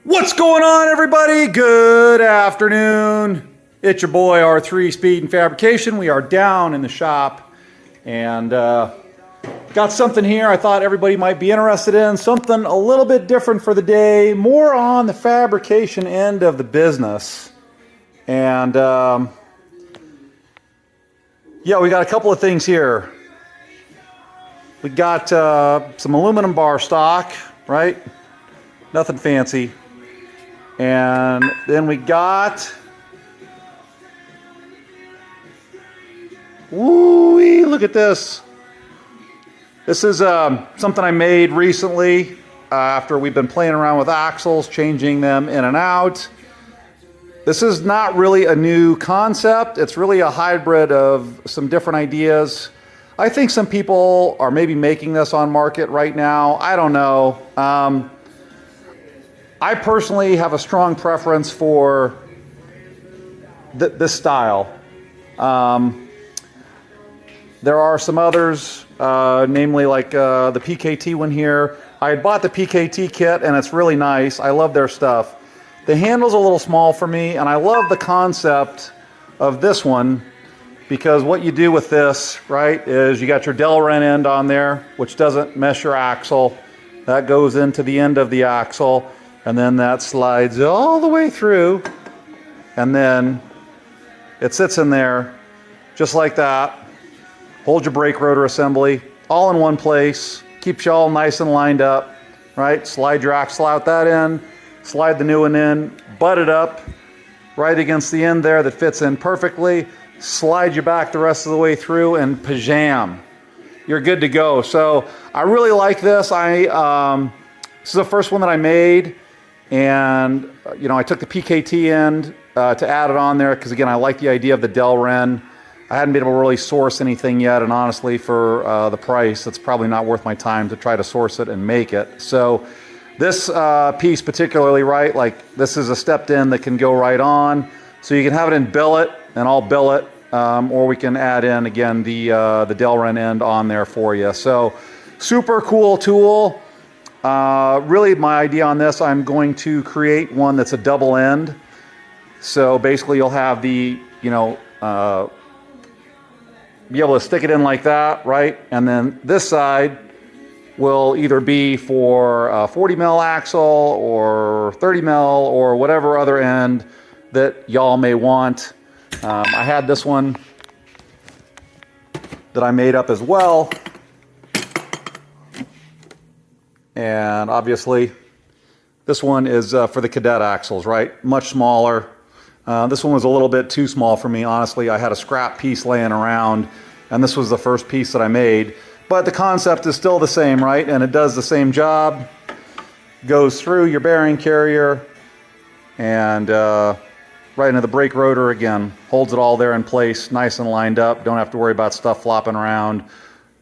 What's going on, everybody? Good afternoon. It's your boy R3 Speed and Fabrication. We are down in the shop and got something here I thought everybody might be interested in. Something a little bit different for the day, more on the fabrication end of the business. And yeah, we got a couple of things here. We got some aluminum bar stock, right? Nothing fancy. And then we got, woo-wee, look at this. This is something I made recently after we've been playing around with axles, changing them in and out. This is not really a new concept. It's really a hybrid of some different ideas. I think some people are maybe making this on market right now. I don't know. I personally have a strong preference for this style. There are some others, namely like the PKT one here. I had bought the PKT kit and it's really nice. I love their stuff. The handle's a little small for me, and I love the concept of this one because what you do with this, right, is you got your Delrin end on there, which doesn't mesh your axle. That goes into the end of the axle. And then that slides all the way through, and then it sits in there just like that. Hold your brake rotor assembly all in one place, keeps you all nice and lined up, right? Slide your axle out that end, slide the new one in, butt it up right against the end there that fits in perfectly, slide you back the rest of the way through, and pajam. You're good to go. So I really like this. This is the first one that I made. And, you know, I took the PKT end to add it on there because, again, I like the idea of the Delrin. I hadn't been able to really source anything yet, and honestly, for the price, it's probably not worth my time to try to source it and make it. So this piece particularly, right, like this is a stepped in that can go right on. So you can have it in billet, and I'll billet, or we can add in, again, the Delrin end on there for you. So super cool tool. Really, my idea on this, I'm going to create one that's a double end. So basically, you'll have the, you know, be able to stick it in like that, right? And then this side will either be for a 40 mil axle or 30 mil or whatever other end that y'all may want. I had this one that I made up as well. And obviously, this one is for the cadet axles, right? Much smaller. This one was a little bit too small for me, honestly. I had a scrap piece laying around, and this was the first piece that I made. But the concept is still the same, right? And it does the same job. Goes through your bearing carrier and right into the brake rotor again. Holds it all there in place, nice and lined up. Don't have to worry about stuff flopping around.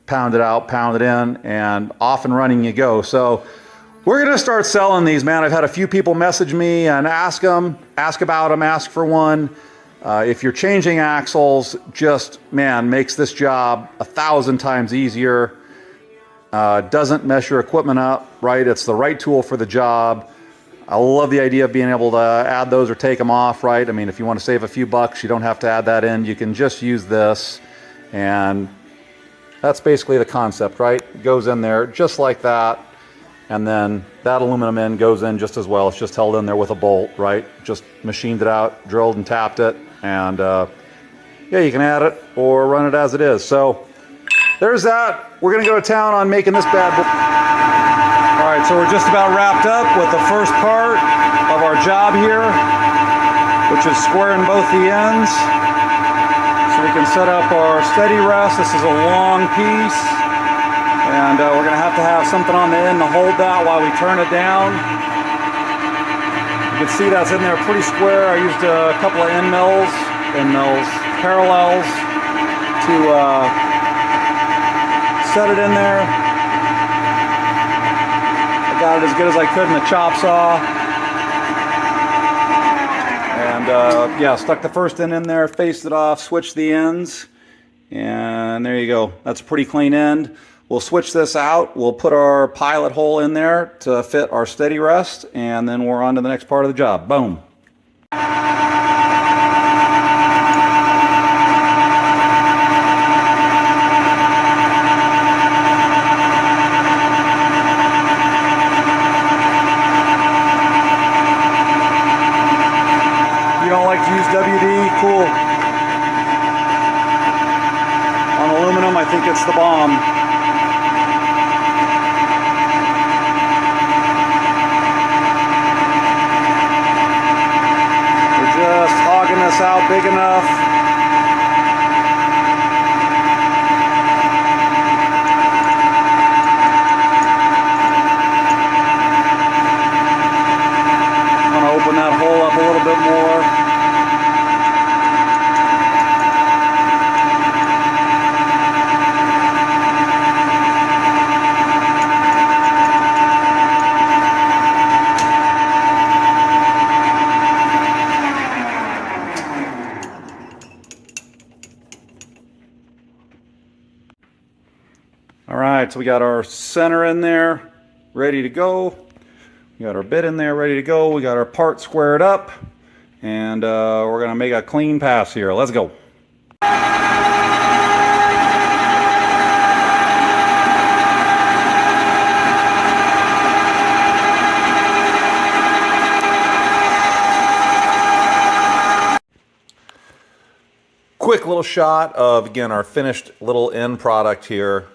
Pound it out, pound it in, and off and running you go. So we're gonna start selling these, man. I've had a few people message me and ask about them, ask for one. If you're changing axles, just, man, makes this job 1,000 times easier. Doesn't mess your equipment up, right? It's the right tool for the job. I love the idea of being able to add those or take them off, right? I mean, if you want to save a few bucks, you don't have to add that in. You can just use this, and that's basically the concept, right? It goes in there just like that, and then that aluminum end goes in just as well. It's just held in there with a bolt, right? Just machined it out, drilled and tapped it, and yeah, you can add it or run it as it is. So there's that. We're gonna go to town on making this bad boy. All right, so we're just about wrapped up with the first part of our job here, which is squaring both the ends. So we can set up our steady rest. This is a long piece, and we're going to have something on the end to hold that while we turn it down. You can see that's in there pretty square. I used a couple of end mills parallels to set it in there. I got it as good as I could in the chop saw. Yeah, stuck the first end in there, faced it off, switched the ends, and there you go. That's a pretty clean end. We'll switch this out. We'll put our pilot hole in there to fit our steady rest, and then we're on to the next part of the job. Boom. You don't like to use WD? Cool. On aluminum, I think it's the bomb. We're just hogging this out big enough. I'm going to open that hole up a little bit more. All right, so we got our center in there, ready to go. We got our bit in there, ready to go. We got our part squared up, and we're gonna make a clean pass here. Let's go. Quick little shot of, again, our finished little end product here.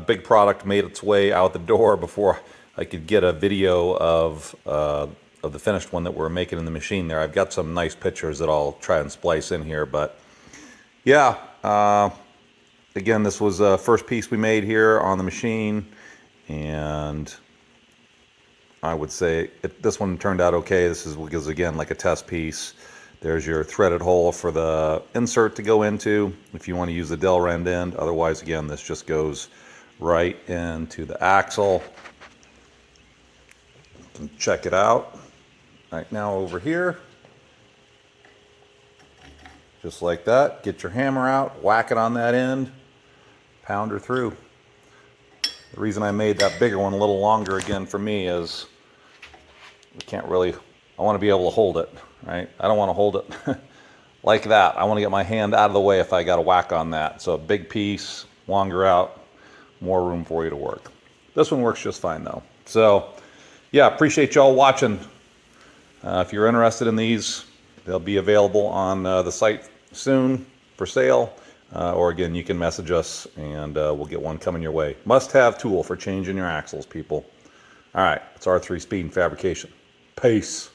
Big product made its way out the door before I could get a video of the finished one that we're making in the machine there. I've got some nice pictures that I'll try and splice in here, but yeah, again, this was the first piece we made here on the machine, and I would say this one turned out okay. This is again like a test piece. There's your threaded hole for the insert to go into if you want to use the Delrend end. Otherwise, again, this just goes right into the axle. You can check it out. Right now over here, just like that. Get your hammer out, whack it on that end, pound her through. The reason I made that bigger one a little longer again for me is I want to be able to hold it, right? I don't want to hold it like that. I want to get my hand out of the way if I got a whack on that. So a big piece, longer out, more room for you to work. This one works just fine though. So yeah, appreciate y'all watching. If you're interested in these, they'll be available on the site soon for sale. Or again, you can message us and we'll get one coming your way. Must-have tool for changing your axles, people. All right, it's R3 Speed and Fabrication. Peace.